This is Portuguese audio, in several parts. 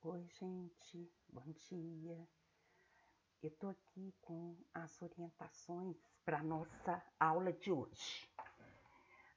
Oi, gente, bom dia. Eu tô aqui com as orientações para nossa aula de hoje.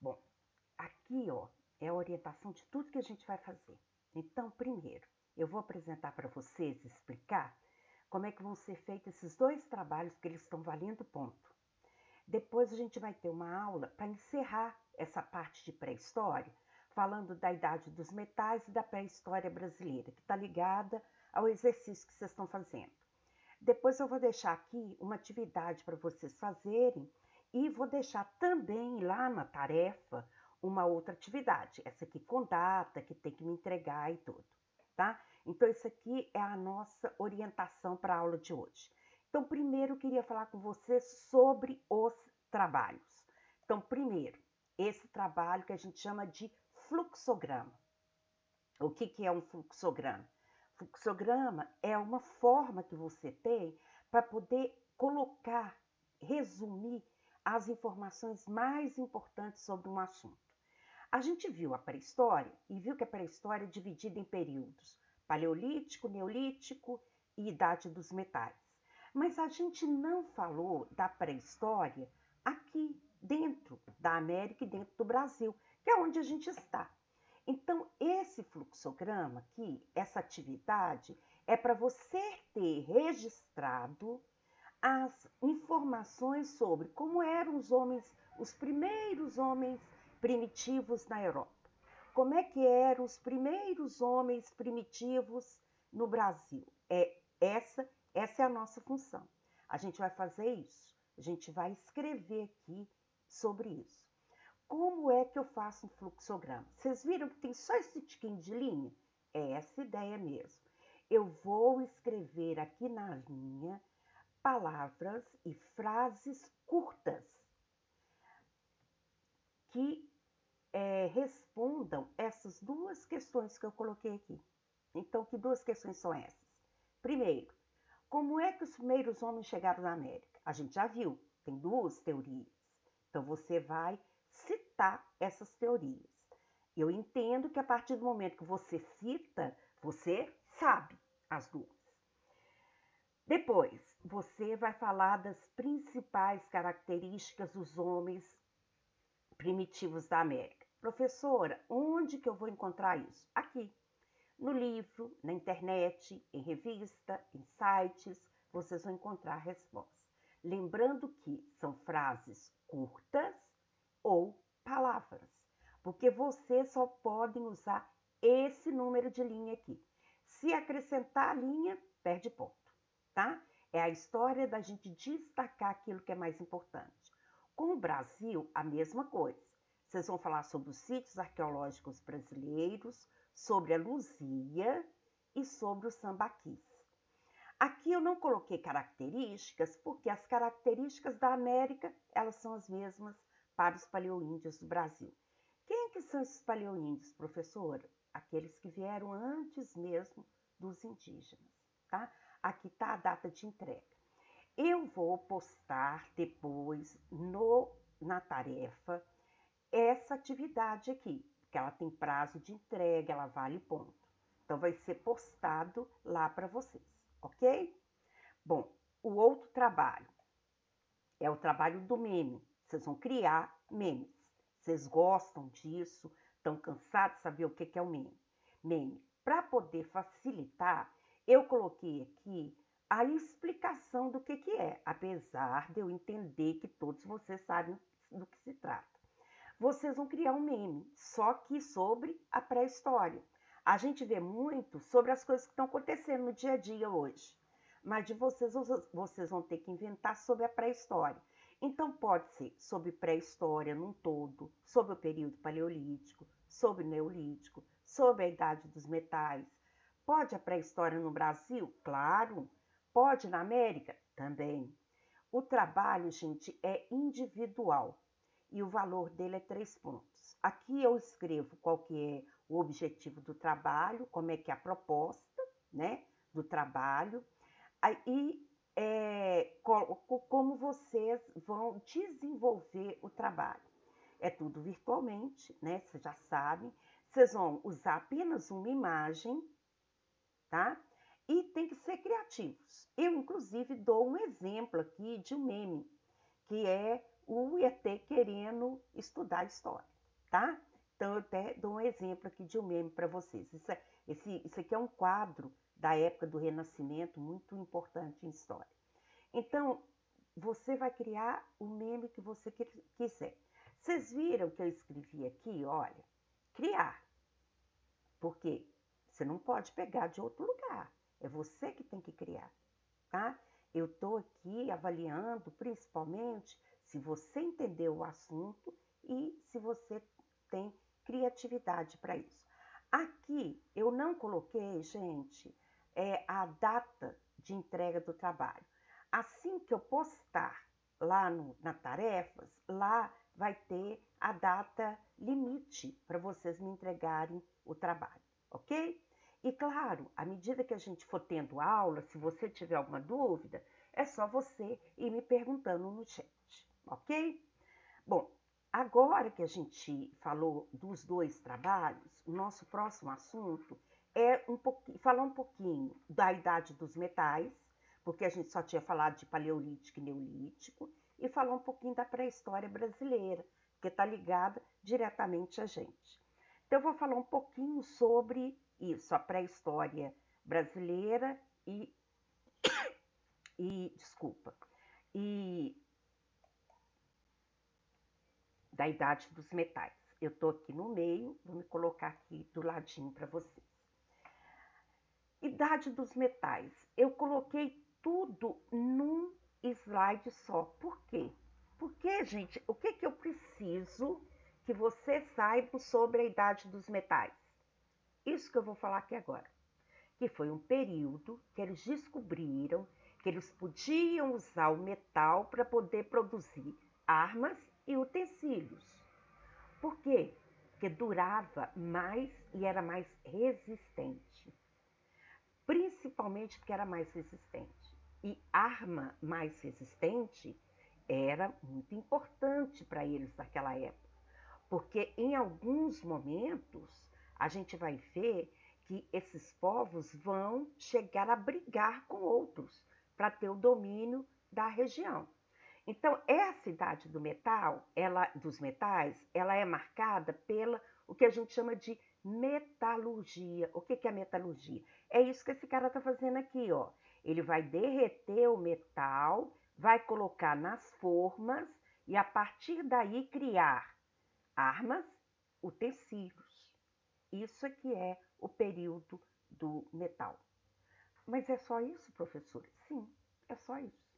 Bom, aqui, ó, é a orientação de tudo que a gente vai fazer. Então, primeiro, eu vou apresentar para vocês, explicar como é que vão ser feitos esses dois trabalhos, que eles estão valendo ponto. Depois a gente vai ter uma aula para encerrar essa parte de pré-história, falando da idade dos metais e da pré-história brasileira, que está ligada ao exercício que vocês estão fazendo. Depois eu vou deixar aqui uma atividade para vocês fazerem e vou deixar também lá na tarefa uma outra atividade, essa aqui com data, que tem que me entregar e tudo, tá? Então, isso aqui é a nossa orientação para a aula de hoje. Então, primeiro eu queria falar com vocês sobre os trabalhos. Então, primeiro, esse trabalho que a gente chama de fluxograma. O que é um fluxograma? Fluxograma é uma forma que você tem para poder colocar, resumir as informações mais importantes sobre um assunto. A gente viu a pré-história e viu que a pré-história é dividida em períodos paleolítico, neolítico e idade dos metais. Mas a gente não falou da pré-história aqui dentro da América e dentro do Brasil, que é onde a gente está. Então, esse fluxograma aqui, essa atividade, é para você ter registrado as informações sobre como eram os homens, os primeiros homens primitivos na Europa. Como é que eram os primeiros homens primitivos no Brasil? Essa é a nossa função. A gente vai fazer isso. A gente vai escrever aqui sobre isso. Como é que eu faço um fluxograma? Vocês viram que tem só esse tiquinho de linha? É essa ideia mesmo. Eu vou escrever aqui na linha palavras e frases curtas que respondam essas duas questões que eu coloquei aqui. Então, que duas questões são essas? Primeiro, como é que os primeiros homens chegaram na América? A gente já viu, tem duas teorias. Então, você vai citar essas teorias. Eu entendo que a partir do momento que você cita, você sabe as duas. Depois, você vai falar das principais características dos homens primitivos da América. Professora, onde que eu vou encontrar isso? Aqui, no livro, na internet, em revista, em sites, vocês vão encontrar a resposta. Lembrando que são frases curtas ou palavras, porque vocês só podem usar esse número de linha aqui. Se acrescentar a linha, perde ponto, tá? É a história da gente destacar aquilo que é mais importante. Com o Brasil, a mesma coisa. Vocês vão falar sobre os sítios arqueológicos brasileiros, sobre a Luzia e sobre o sambaquis. Aqui eu não coloquei características, porque as características da América, elas são as mesmas para os paleoíndios do Brasil. Quem que são esses paleoíndios, professora? Aqueles que vieram antes mesmo dos indígenas, tá? Aqui está a data de entrega. Eu vou postar depois na tarefa essa atividade aqui, porque ela tem prazo de entrega, ela vale ponto. Então, vai ser postado lá para vocês, ok? Bom, o outro trabalho é o trabalho do meme. Vocês vão criar memes. Vocês gostam disso? Estão cansados de saber o que é o meme? Meme. Para poder facilitar, eu coloquei aqui a explicação do que é, apesar de eu entender que todos vocês sabem do que se trata. Vocês vão criar um meme, só que sobre a pré-história. A gente vê muito sobre as coisas que estão acontecendo no dia a dia hoje, mas de vocês vão ter que inventar sobre a pré-história. Então pode ser sobre pré-história num todo, sobre o período paleolítico, sobre o neolítico, sobre a idade dos metais. Pode a pré-história no Brasil? Claro. Pode na América? Também. O trabalho, gente, é individual e o valor dele é 3 pontos. Aqui eu escrevo qual que é o objetivo do trabalho, como é que é a proposta, né, do trabalho, e como vocês vão desenvolver o trabalho. É tudo virtualmente, né, vocês já sabem. Vocês vão usar apenas uma imagem, tá? E tem que ser criativos. Eu, inclusive, dou um exemplo aqui de um meme, que é o ET querendo estudar história, tá? Então, eu até dou um exemplo aqui de um meme para vocês. Isso aqui é um quadro da época do Renascimento, muito importante em história. Então, você vai criar o meme que você quiser. Vocês viram que eu escrevi aqui, olha, criar. Porque você não pode pegar de outro lugar. É você que tem que criar, tá? Eu estou aqui avaliando principalmente se você entendeu o assunto e se você tem criatividade para isso. Aqui eu não coloquei, gente, a data de entrega do trabalho. Assim que eu postar lá na tarefas, lá vai ter a data limite para vocês me entregarem o trabalho, ok? E claro, à medida que a gente for tendo aula, se você tiver alguma dúvida, é só você ir me perguntando no chat, ok? Bom, agora que a gente falou dos dois trabalhos, o nosso próximo assunto é falar um pouquinho da idade dos metais, porque a gente só tinha falado de paleolítico e neolítico, e falar um pouquinho da pré-história brasileira, que está ligada diretamente a gente. Então, eu vou falar um pouquinho sobre isso, a pré-história brasileira desculpa, e da idade dos metais. Eu estou aqui no meio, vou me colocar aqui do ladinho para vocês. Idade dos metais. Eu coloquei tudo num slide só. Por quê? Porque, gente, o que eu preciso que você saiba sobre a idade dos metais? Isso que eu vou falar aqui agora. Que foi um período que eles descobriram que eles podiam usar o metal para poder produzir armas e utensílios. Por quê? Porque durava mais e era mais resistente. Principalmente porque era mais resistente. E arma mais resistente era muito importante para eles naquela época. Porque em alguns momentos a gente vai ver que esses povos vão chegar a brigar com outros para ter o domínio da região. Então, essa idade do metal, dos metais, ela é marcada pela o que a gente chama de metalurgia. O que é metalurgia? É isso que esse cara está fazendo aqui, ó. Ele vai derreter o metal, vai colocar nas formas e a partir daí criar armas, utensílios. Isso aqui é o período do metal. Mas é só isso, professor? Sim, é só isso,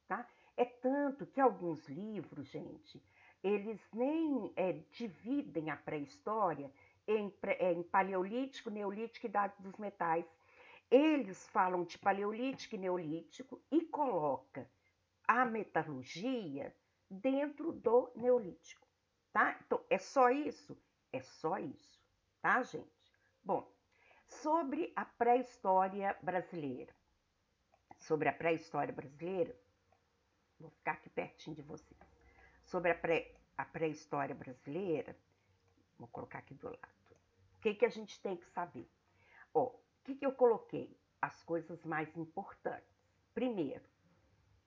tá? É tanto que alguns livros, gente, eles nem dividem a pré-história em paleolítico, neolítico e idade dos metais. Eles falam de paleolítico e neolítico e coloca a metalurgia dentro do neolítico, tá? Então, é só isso? É só isso, tá, gente? Bom, sobre a pré-história brasileira. Sobre a pré-história brasileira, vou ficar aqui pertinho de vocês. Sobre a pré-história brasileira, vou colocar aqui do lado. O que a gente tem que saber? Ó, o que eu coloquei? As coisas mais importantes. Primeiro,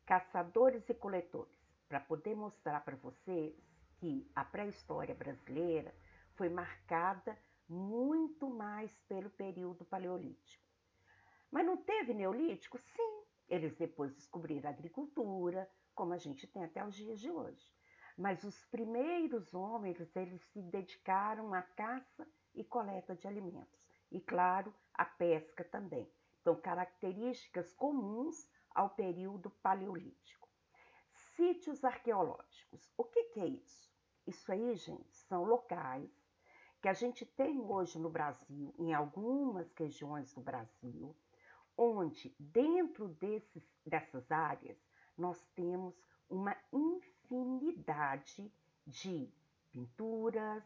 caçadores e coletores, para poder mostrar para vocês que a pré-história brasileira foi marcada muito mais pelo período paleolítico. Mas não teve neolítico? Sim, eles depois descobriram a agricultura, como a gente tem até os dias de hoje. Mas os primeiros homens, eles se dedicaram à caça e coleta de alimentos. E, claro, à pesca também. Então, características comuns ao período paleolítico. Sítios arqueológicos. O que é isso? Isso aí, gente, são locais que a gente tem hoje no Brasil, em algumas regiões do Brasil, onde dentro dessas áreas nós temos uma infinidade de pinturas,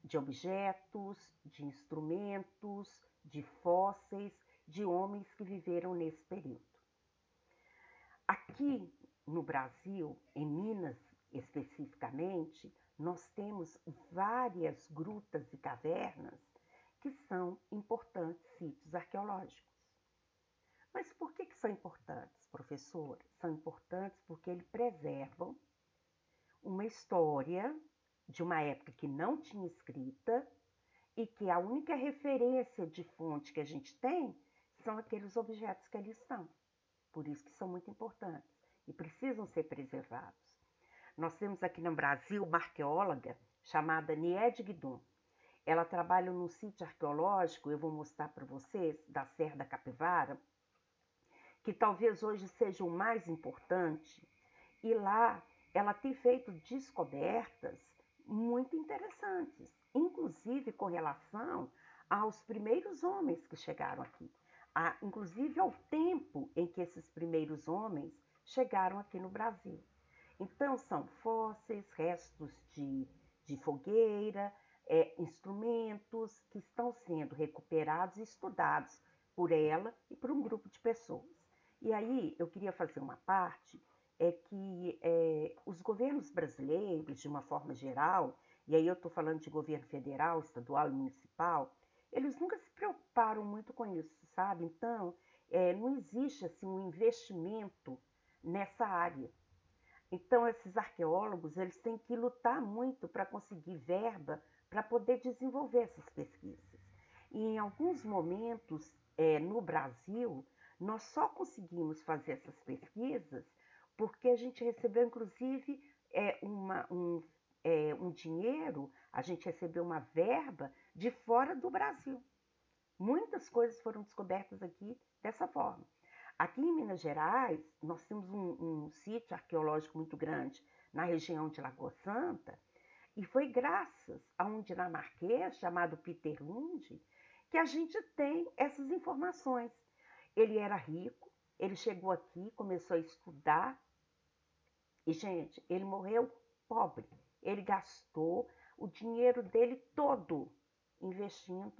de objetos, de instrumentos, de fósseis, de homens que viveram nesse período. Aqui no Brasil, em Minas especificamente, nós temos várias grutas e cavernas que são importantes sítios arqueológicos. Mas por que são importantes, professora? São importantes porque eles preservam uma história de uma época que não tinha escrita e que a única referência de fonte que a gente tem são aqueles objetos que ali estão. Por isso que são muito importantes e precisam ser preservados. Nós temos aqui no Brasil uma arqueóloga chamada Niede Guidon. Ela trabalha num sítio arqueológico, eu vou mostrar para vocês, da Serra da Capivara, que talvez hoje seja o mais importante. E lá ela tem feito descobertas muito interessantes, inclusive com relação aos primeiros homens que chegaram aqui, inclusive ao tempo em que esses primeiros homens chegaram aqui no Brasil. Então, são fósseis, restos de fogueira, instrumentos que estão sendo recuperados e estudados por ela e por um grupo de pessoas. E aí, eu queria fazer uma parte, que os governos brasileiros, de uma forma geral, e aí eu estou falando de governo federal, estadual e municipal, eles nunca se preocuparam muito com isso, sabe? Então, não existe assim, um investimento nessa área. Então, esses arqueólogos, eles têm que lutar muito para conseguir verba para poder desenvolver essas pesquisas. E em alguns momentos, no Brasil, nós só conseguimos fazer essas pesquisas porque a gente recebeu, inclusive, um dinheiro, a gente recebeu uma verba de fora do Brasil. Muitas coisas foram descobertas aqui dessa forma. Aqui em Minas Gerais, nós temos um sítio arqueológico muito grande na região de Lagoa Santa, e foi graças a um dinamarquês chamado Peter Lund que a gente tem essas informações. Ele era rico, ele chegou aqui, começou a estudar, e, gente, ele morreu pobre. Ele gastou o dinheiro dele todo investindo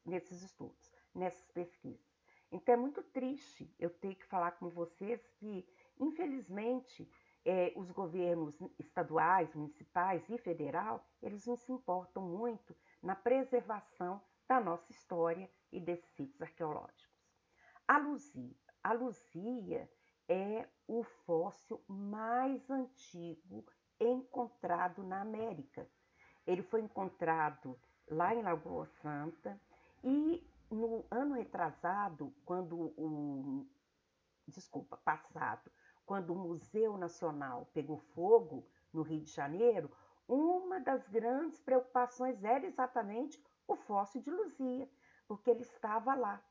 nesses estudos, nessas pesquisas. Então é muito triste eu ter que falar com vocês que, infelizmente, os governos estaduais, municipais e federal, eles não se importam muito na preservação da nossa história e desses sítios arqueológicos. A luzia. A luzia é o fóssil mais antigo encontrado na América. Ele foi encontrado lá em Lagoa Santa e no ano retrasado, passado, quando o Museu Nacional pegou fogo no Rio de Janeiro, uma das grandes preocupações era exatamente o fóssil de Luzia, porque ele estava lá.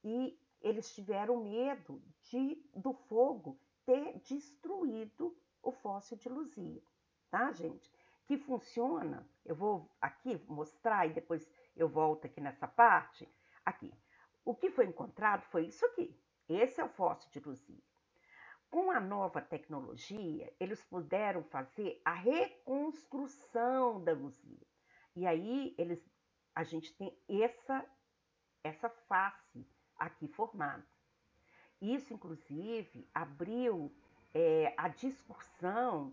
E eles tiveram medo do fogo ter destruído o fóssil de Luzia, tá, gente? Que funciona, eu vou aqui mostrar e depois eu volto aqui nessa parte. Aqui, o que foi encontrado foi isso aqui. Esse é o fóssil de Luzia. Com a nova tecnologia, eles puderam fazer a reconstrução da Luzia. E aí a gente tem essa face aqui formada. Isso, inclusive, abriu a discussão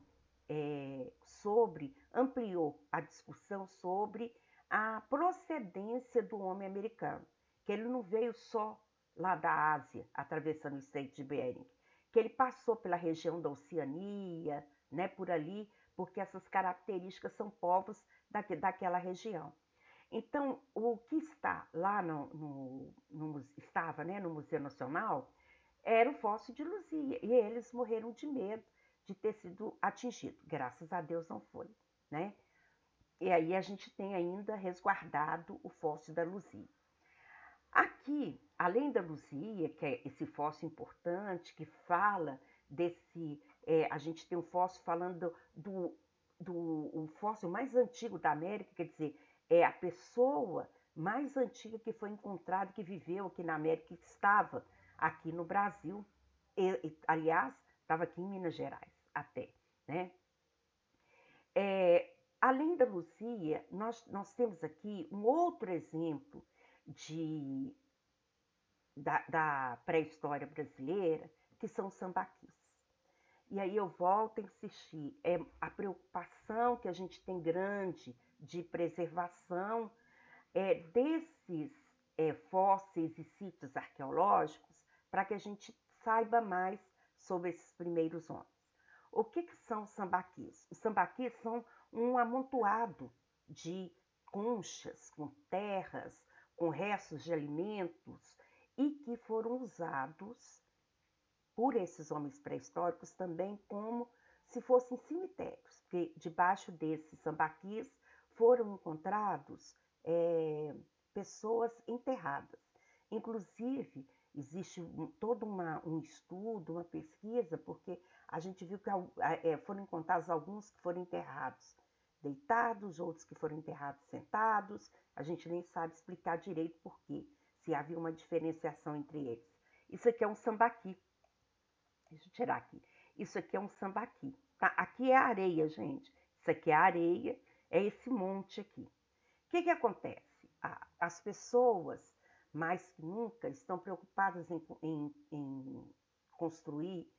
ampliou a discussão sobre a procedência do homem americano, que ele não veio só lá da Ásia, atravessando o Estreito de Bering, que ele passou pela região da Oceania, né, por ali, porque essas características são povos daquela região. Então, o que está lá estava, né, no Museu Nacional era o fóssil de Luzia, e eles morreram de medo de ter sido atingido. Graças a Deus não foi, né? E aí a gente tem ainda resguardado o fóssil da Luzia. Aqui, além da Luzia, que é esse fóssil importante, que fala desse... a gente tem um fóssil falando do fóssil mais antigo da América, quer dizer, é a pessoa mais antiga que foi encontrada, que viveu aqui na América, que estava aqui no Brasil, aliás, estava aqui em Minas Gerais até, né? Além da Luzia, nós temos aqui um outro exemplo da pré-história brasileira, que são os sambaquis. E aí eu volto a insistir, a preocupação que a gente tem grande de preservação desses fósseis e sítios arqueológicos para que a gente saiba mais sobre esses primeiros homens. O que são os sambaquis? Os sambaquis são um amontoado de conchas com terras, com restos de alimentos e que foram usados por esses homens pré-históricos também como se fossem cemitérios, porque debaixo desses sambaquis foram encontrados pessoas enterradas. Inclusive, existe todo um estudo, uma pesquisa, porque a gente viu que foram encontrados alguns que foram enterrados deitados, outros que foram enterrados sentados. A gente nem sabe explicar direito por quê, se havia uma diferenciação entre eles. Isso aqui é um sambaqui. Deixa eu tirar aqui. Isso aqui é um sambaqui. Tá? Aqui é areia, gente. Isso aqui é areia, é esse monte aqui. O que acontece? As pessoas, mais que nunca, estão preocupadas em construir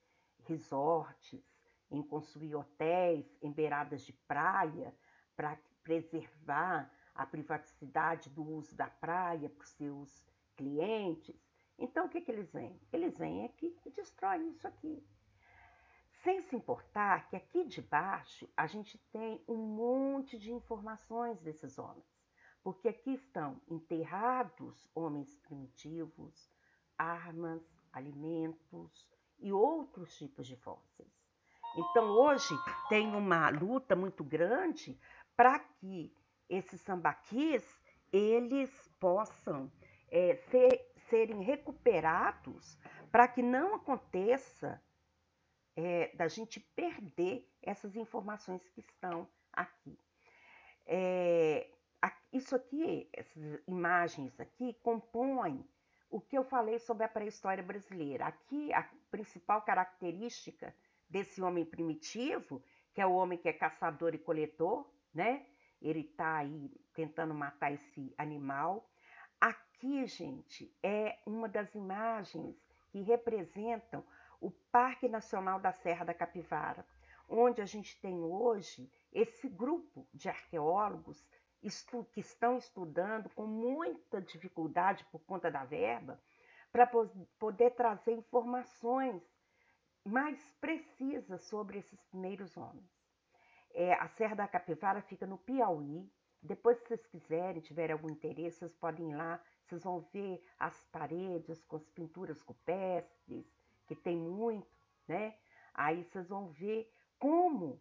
resorts, em construir hotéis em beiradas de praia, para preservar a privacidade do uso da praia para os seus clientes. Então, o que eles vêm? Eles vêm aqui e destroem isso aqui. Sem se importar que aqui debaixo a gente tem um monte de informações desses homens. Porque aqui estão enterrados homens primitivos, armas, alimentos e outros tipos de fósseis. Então, hoje tem uma luta muito grande para que esses sambaquis eles possam serem recuperados para que não aconteça da gente perder essas informações que estão aqui. Isso aqui, essas imagens aqui, compõem o que eu falei sobre a pré-história brasileira. Aqui, a principal característica desse homem primitivo, que é o homem que é caçador e coletor, né? Ele está aí tentando matar esse animal. Aqui, gente, é uma das imagens que representam o Parque Nacional da Serra da Capivara, onde a gente tem hoje esse grupo de arqueólogos que estão estudando com muita dificuldade por conta da verba, para poder trazer informações mais precisas sobre esses primeiros homens. A Serra da Capivara fica no Piauí. Depois, se vocês quiserem, tiverem algum interesse, vocês podem ir lá, vocês vão ver as paredes com as pinturas rupestres, que tem muito, né? Aí vocês vão ver como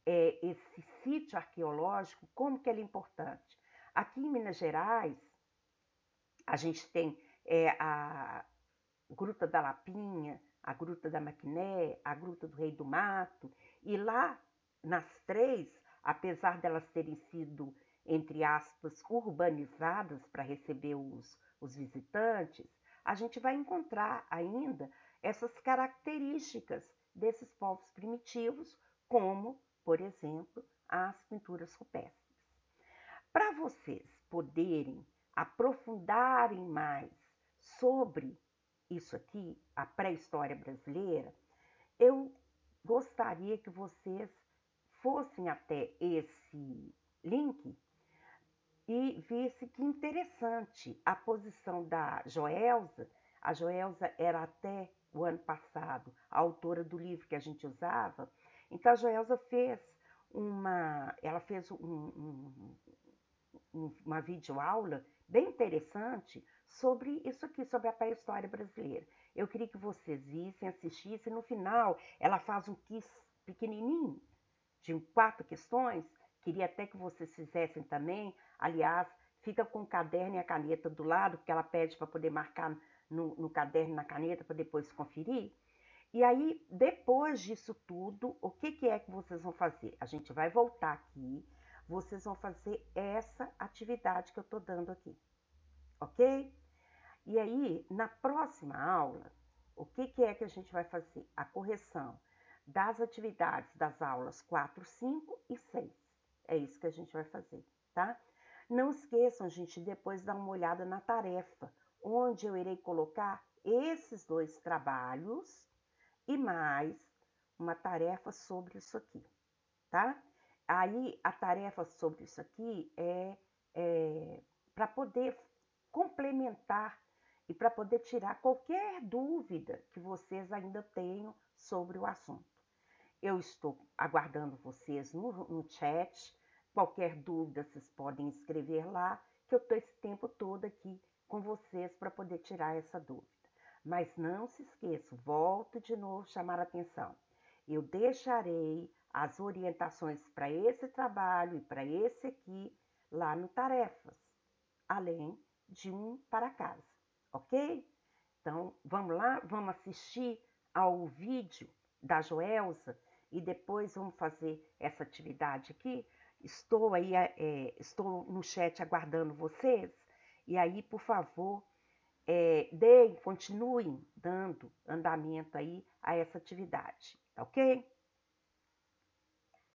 esse sítio arqueológico, como que ele é importante. Aqui em Minas Gerais, a gente tem a Gruta da Lapinha, a Gruta da Maquiné, a Gruta do Rei do Mato, e lá nas três, apesar delas terem sido, entre aspas, urbanizadas para receber os visitantes, a gente vai encontrar ainda essas características desses povos primitivos, como, por exemplo, as pinturas rupestres. Para vocês poderem aprofundarem mais sobre isso aqui, a pré-história brasileira, eu gostaria que vocês fossem até esse link e vissem que interessante a posição da Joelza. A Joelza era até o ano passado a autora do livro que a gente usava. Então a Joelza fez uma videoaula bem interessante sobre isso aqui, sobre a pré-história brasileira. Eu queria que vocês vissem, assistissem. No final, ela faz um quiz pequenininho, de 4 questões. Queria até que vocês fizessem também. Aliás, fica com o caderno e a caneta do lado, porque ela pede para poder marcar no caderno e na caneta para depois conferir. E aí, depois disso tudo, o que é que vocês vão fazer? A gente vai voltar aqui, vocês vão fazer essa atividade que eu estou dando aqui, ok? E aí, na próxima aula, o que é que a gente vai fazer? A correção das atividades das aulas 4, 5 e 6. É isso que a gente vai fazer, tá? Não esqueçam, gente, depois dar uma olhada na tarefa, onde eu irei colocar esses 2 trabalhos e mais uma tarefa sobre isso aqui, tá? Aí, a tarefa sobre isso aqui para poder complementar e para poder tirar qualquer dúvida que vocês ainda tenham sobre o assunto. Eu estou aguardando vocês no chat. Qualquer dúvida vocês podem escrever lá, que eu estou esse tempo todo aqui com vocês para poder tirar essa dúvida. Mas não se esqueçam, volto de novo a chamar a atenção. Eu deixarei as orientações para esse trabalho e para esse aqui lá no Tarefas, além de um para casa, ok? Então, vamos lá, vamos assistir ao vídeo da Joelza e depois vamos fazer essa atividade aqui. Estou no chat aguardando vocês. E aí, por favor, continuem dando andamento aí a essa atividade, tá ok?